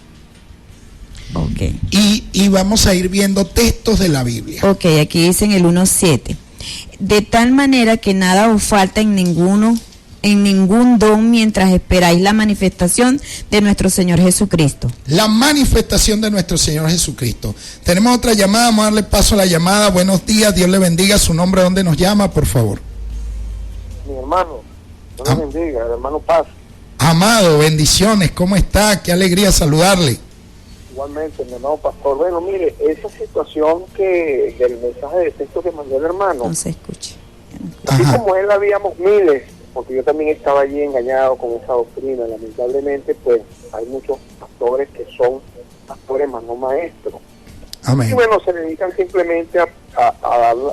Okay. Y vamos a ir viendo textos de la Biblia. Ok, aquí dicen el 1:7. De tal manera que nada os falta en ningún don mientras esperáis la manifestación de nuestro Señor Jesucristo. La manifestación de nuestro Señor Jesucristo. Tenemos otra llamada, vamos a darle paso a la llamada. Buenos días, Dios le bendiga. Su nombre, ¿dónde nos llama, por favor? Mi hermano, Dios le bendiga, el hermano Paz. Amado, bendiciones, ¿cómo está? Qué alegría saludarle. Igualmente, mi hermano pastor. Bueno, mire, esa situación del mensaje de texto que mandó el hermano, No se escucha. así como él habíamos miles, porque yo también estaba allí engañado con esa doctrina. Lamentablemente, pues hay muchos pastores que son pastores más no maestros. Amén. Y bueno, se dedican simplemente a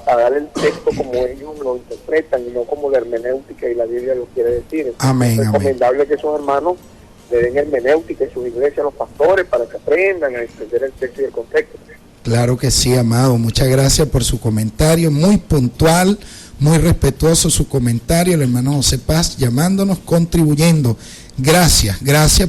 dar el texto como ellos lo interpretan y no como la hermenéutica y la Biblia lo quiere decir. Entonces, Amén, es recomendable que esos hermanos le den hermenéutica en sus iglesias a los pastores para que aprendan a entender el texto y el contexto. Claro que sí, amado. Muchas gracias por su comentario, muy puntual, Muy respetuoso su comentario, el hermano José Paz, llamándonos, contribuyendo. Gracias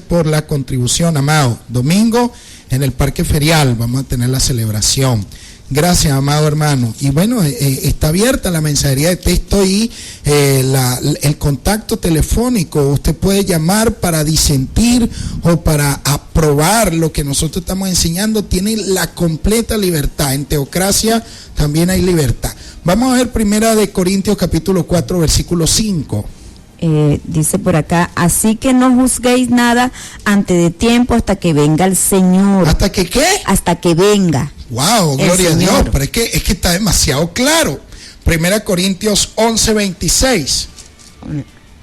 por la contribución, amado. Domingo en el Parque Ferial vamos a tener la celebración. Gracias, amado hermano. Y bueno, está abierta la mensajería de texto y el contacto telefónico. Usted puede llamar para disentir o para aprobar lo que nosotros estamos enseñando. Tiene la completa libertad. En teocracia también hay libertad. Vamos a ver primera de Corintios capítulo 4, versículo 5. Dice por acá, así que no juzguéis nada antes de tiempo hasta que venga el Señor. ¿Hasta que qué? Hasta que venga. Wow, gloria a Dios, pero es que está demasiado claro. Primera Corintios 11:26.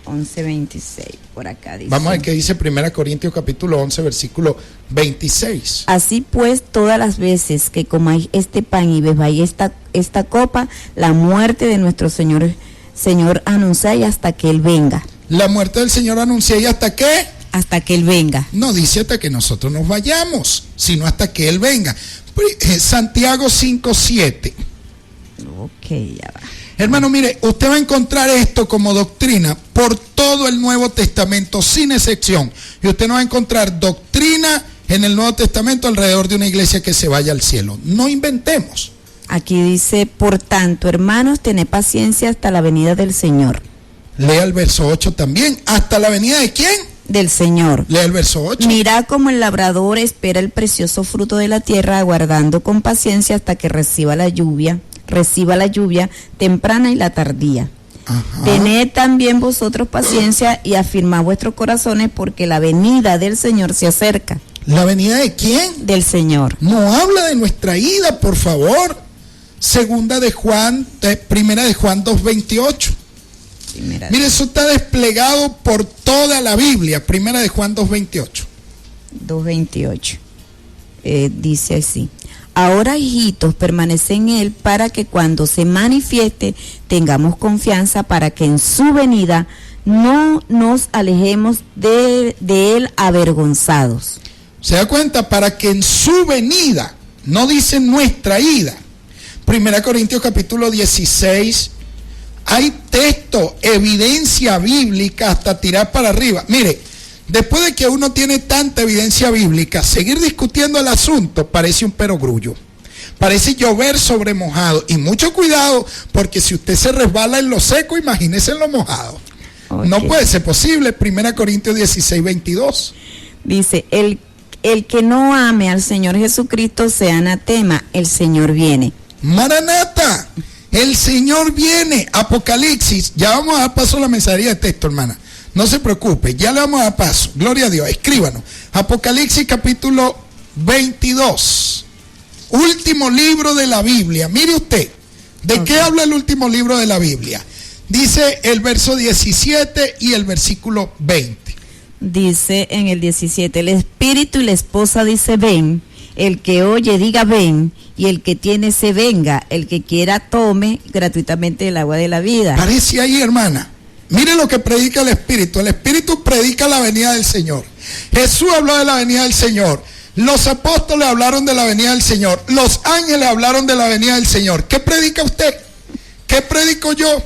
11:26, por acá dice. Vamos a ver qué dice Primera Corintios capítulo 11, versículo 26. Así pues, todas las veces que comáis este pan y bebáis esta copa, la muerte de nuestro Señor anunciáis hasta que Él venga. La muerte del Señor anunciáis hasta qué? Hasta que Él venga. No dice hasta que nosotros nos vayamos, sino hasta que Él venga. Santiago 5:7. Ok, ya va. Hermano, mire, usted va a encontrar esto como doctrina por todo el Nuevo Testamento, sin excepción. Y usted no va a encontrar doctrina en el Nuevo Testamento alrededor de una iglesia que se vaya al cielo. No inventemos. Aquí dice, por tanto, hermanos, tened paciencia hasta la venida del Señor. Lea el verso 8 también. ¿Hasta la venida de quién? Del Señor. Lea el verso 8. Mirad como el labrador espera el precioso fruto de la tierra, aguardando con paciencia hasta que reciba la lluvia temprana y la tardía. Ajá. Tened también vosotros paciencia y afirmad vuestros corazones, porque la venida del Señor se acerca. ¿La venida de quién? Del Señor. No habla de nuestra ida, por favor. Primera de Juan 2:28. Mire, eso está desplegado por toda la Biblia. Primera de Juan 2:28. 2:28. Dice así. Ahora, hijitos, permanece en Él para que cuando se manifieste tengamos confianza, para que en su venida no nos alejemos de Él avergonzados. ¿Se da cuenta? Para que en su venida, no dice nuestra ida. Primera Corintios capítulo 16, hay texto, evidencia bíblica hasta tirar para arriba. Mire, después de que uno tiene tanta evidencia bíblica, seguir discutiendo el asunto parece un perogrullo. Parece llover sobre mojado. Y mucho cuidado, porque si usted se resbala en lo seco, imagínese en lo mojado. Okay. No puede ser posible. Primera Corintios 16, 22. Dice, el que no ame al Señor Jesucristo sea anatema, el Señor viene. Maranata, el Señor viene. Apocalipsis, ya vamos a dar paso a la mensajería de texto, hermana. No se preocupe, ya le vamos a dar paso. Gloria a Dios, escríbanos. Apocalipsis capítulo 22. Último libro de la Biblia. Mire usted, ¿de qué habla el último libro de la Biblia? Dice el verso 17 y el versículo 20. Dice en el 17, el espíritu y la esposa dice ven, el que oye diga ven, y el que tiene se venga, el que quiera tome gratuitamente el agua de la vida. Parece ahí, hermana. Mire lo que predica el Espíritu. El Espíritu predica la venida del Señor. Jesús habló de la venida del Señor. Los apóstoles hablaron de la venida del Señor. Los ángeles hablaron de la venida del Señor. ¿Qué predica usted? ¿Qué predico yo?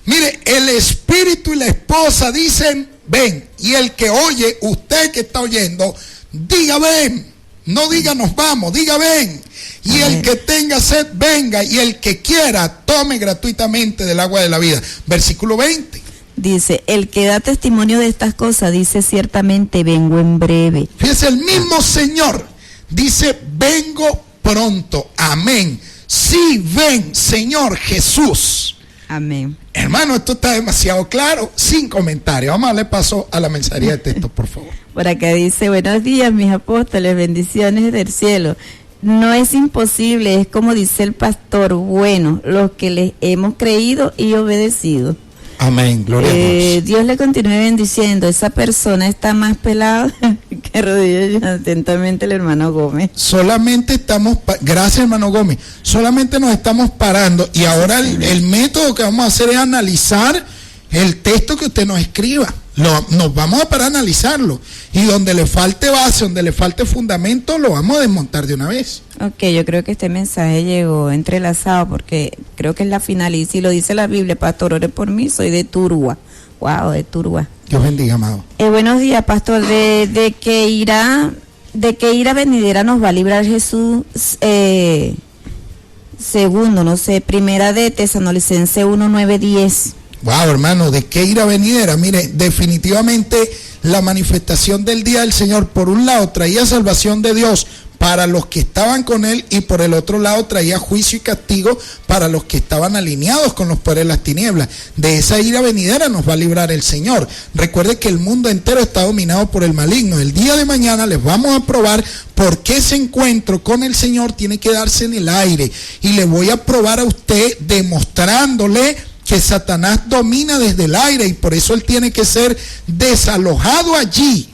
Mire, el Espíritu y la esposa dicen ven. Y el que oye, usted que está oyendo, diga ven. No diga nos vamos, diga ven. Y el que tenga sed, venga. Y el que quiera, tome gratuitamente del agua de la vida. Versículo 20. Dice, el que da testimonio de estas cosas, dice ciertamente, vengo en breve. Fíjese, el mismo Señor dice, vengo pronto. Amén. Sí, ven, Señor Jesús. Amén. Hermano, esto está demasiado claro, sin comentarios. Vamos a darle paso a la mensajería de texto, por favor. Por acá dice, buenos días, mis apóstoles, bendiciones del cielo. No es imposible, es como dice el pastor, bueno, los que les hemos creído y obedecido. Amén, gloria a Dios. Dios le continúe bendiciendo. Esa persona está más pelada que rodillas. Atentamente el hermano Gómez. Solamente estamos, gracias hermano Gómez, solamente nos estamos parando y ahora el método que vamos a hacer es analizar el texto que usted nos escriba. Nos vamos a parar a analizarlo. Y donde le falte base, donde le falte fundamento, lo vamos a desmontar de una vez. Ok, yo creo que este mensaje llegó entrelazado porque creo que es la final. Y si lo dice la Biblia, pastor, ore por mí, soy de Turua. Wow, de Turua. Dios bendiga, amado. Buenos días, pastor. ¿De qué ira venidera nos va a librar Jesús? Segundo, no sé, primera de Tesalonicenses 1:9-10. Wow, hermano, ¿de qué ira venidera? Mire, definitivamente la manifestación del día del Señor, por un lado, traía salvación de Dios para los que estaban con Él, y por el otro lado traía juicio y castigo para los que estaban alineados con los poderes de las tinieblas. De esa ira venidera nos va a librar el Señor. Recuerde que el mundo entero está dominado por el maligno. El día de mañana les vamos a probar por qué ese encuentro con el Señor tiene que darse en el aire. Y le voy a probar a usted demostrándole que Satanás domina desde el aire, y por eso él tiene que ser desalojado allí.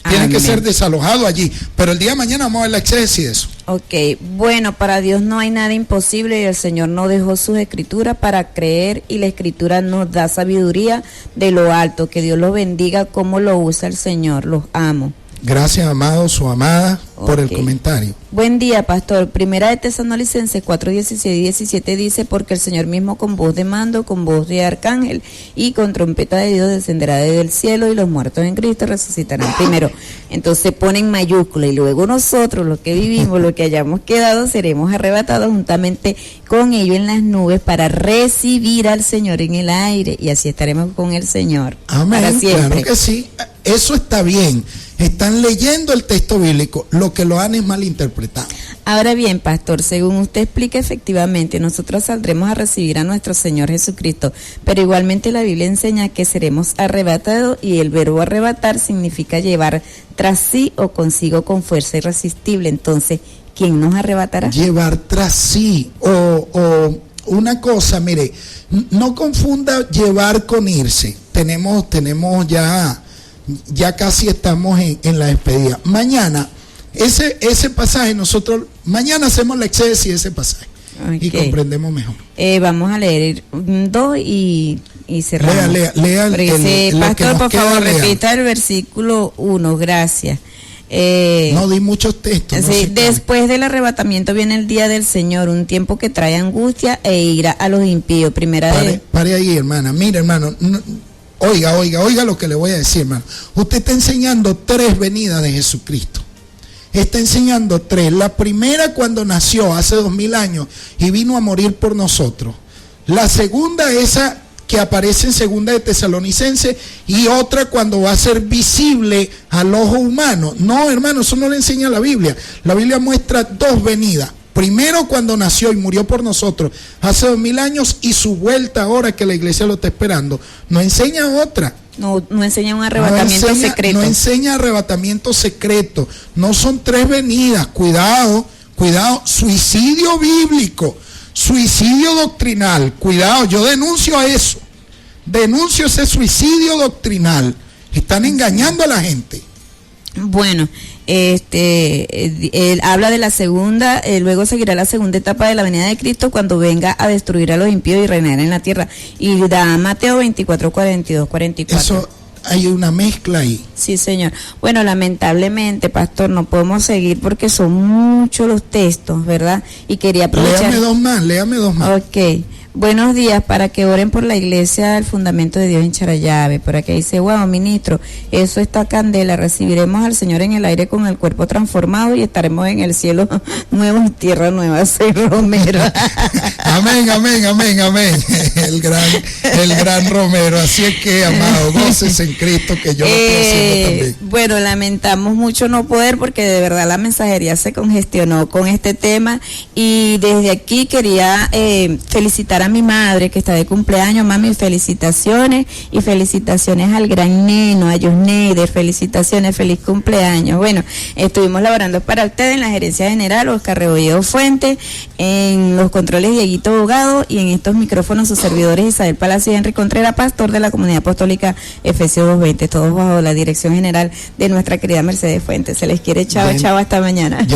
Tiene que ser desalojado allí. Pero el día de mañana vamos a ver la exégesis de eso. Ok, bueno, para Dios no hay nada imposible, y el Señor no dejó sus escrituras para creer, y la escritura nos da sabiduría de lo alto. Que Dios los bendiga como lo usa el Señor. Los amo. Gracias, amados o amadas, por el comentario. Buen día, pastor. Primera de Tesalonicenses 4:16 y 17 dice: porque el Señor mismo con voz de mando, con voz de arcángel y con trompeta de Dios descenderá desde el cielo, y los muertos en Cristo resucitarán primero. Entonces ponen mayúscula, y luego nosotros, los que vivimos, los que hayamos quedado, seremos arrebatados juntamente con ellos en las nubes para recibir al Señor en el aire, y así estaremos con el Señor. Amén. Para siempre. Claro que sí. Eso está bien. Están leyendo el texto bíblico, lo que lo han es malinterpretado. Ahora bien, pastor, según usted explica, efectivamente nosotros saldremos a recibir a nuestro Señor Jesucristo, pero igualmente la Biblia enseña que seremos arrebatados, y el verbo arrebatar significa llevar tras sí o consigo con fuerza irresistible. Entonces, ¿quién nos arrebatará? Llevar tras sí, o una cosa, mire, no confunda llevar con irse. Tenemos ya casi estamos en la despedida. Mañana, ese pasaje, mañana hacemos la exégesis de ese pasaje. Okay. Y comprendemos mejor. Vamos a leer 2 y cerramos. Lea pastor, por favor, repita el versículo 1, gracias. No di muchos textos. Sí, después del arrebatamiento viene el día del Señor, un tiempo que trae angustia e ira a los impíos. Pare ahí, hermana. Mira, hermano, Oiga lo que le voy a decir, hermano. Usted está enseñando 3 venidas de Jesucristo. Está enseñando 3. La primera, cuando nació hace 2000 años y vino a morir por nosotros. La segunda, esa que aparece en segunda de Tesalonicenses, y otra cuando va a ser visible al ojo humano. No, hermano, eso no le enseña la Biblia. La Biblia muestra 2 venidas. Primero, cuando nació y murió por nosotros hace 2000 años, y su vuelta ahora que la iglesia lo está esperando. No enseña otra. No enseña un arrebatamiento secreto. No enseña arrebatamiento secreto. No son 3 venidas. Cuidado. Suicidio bíblico, suicidio doctrinal. Cuidado, yo denuncio eso. Denuncio ese suicidio doctrinal. Están engañando a la gente. Bueno, él habla de la segunda, luego seguirá la segunda etapa de la venida de Cristo, cuando venga a destruir a los impíos y reinar en la tierra. Y da Mateo 24, 42, 44. Eso, hay una mezcla ahí. Sí, señor. Bueno, lamentablemente, pastor, no podemos seguir porque son muchos los textos, ¿verdad? Y quería aprovechar. Léame dos más. Ok. Buenos días, para que oren por la iglesia del Fundamento de Dios en Charallave. Por aquí dice: wow, ministro, eso está candela, recibiremos al Señor en el aire con el cuerpo transformado, y estaremos en el cielo nuevo, en tierra nueva. Soy Romero. Amén. El gran Romero. Así es que, amado, goces en Cristo, que yo lo estoy haciendo también. Bueno, lamentamos mucho no poder, porque de verdad la mensajería se congestionó con este tema, y desde aquí quería felicitar a mi madre, que está de cumpleaños. Mami, felicitaciones, y felicitaciones al gran neno, a Yusneider, felicitaciones, feliz cumpleaños. Bueno, estuvimos laborando para ustedes en la gerencia general, Oscar Rebolledo Fuente, en los controles Dieguito Abogado, y en estos micrófonos sus servidores Isabel Palacio y Henry Contreras, pastor de la Comunidad Apostólica Efesios 220, todos bajo la dirección general de nuestra querida Mercedes Fuentes. Se les quiere, chao, hasta mañana.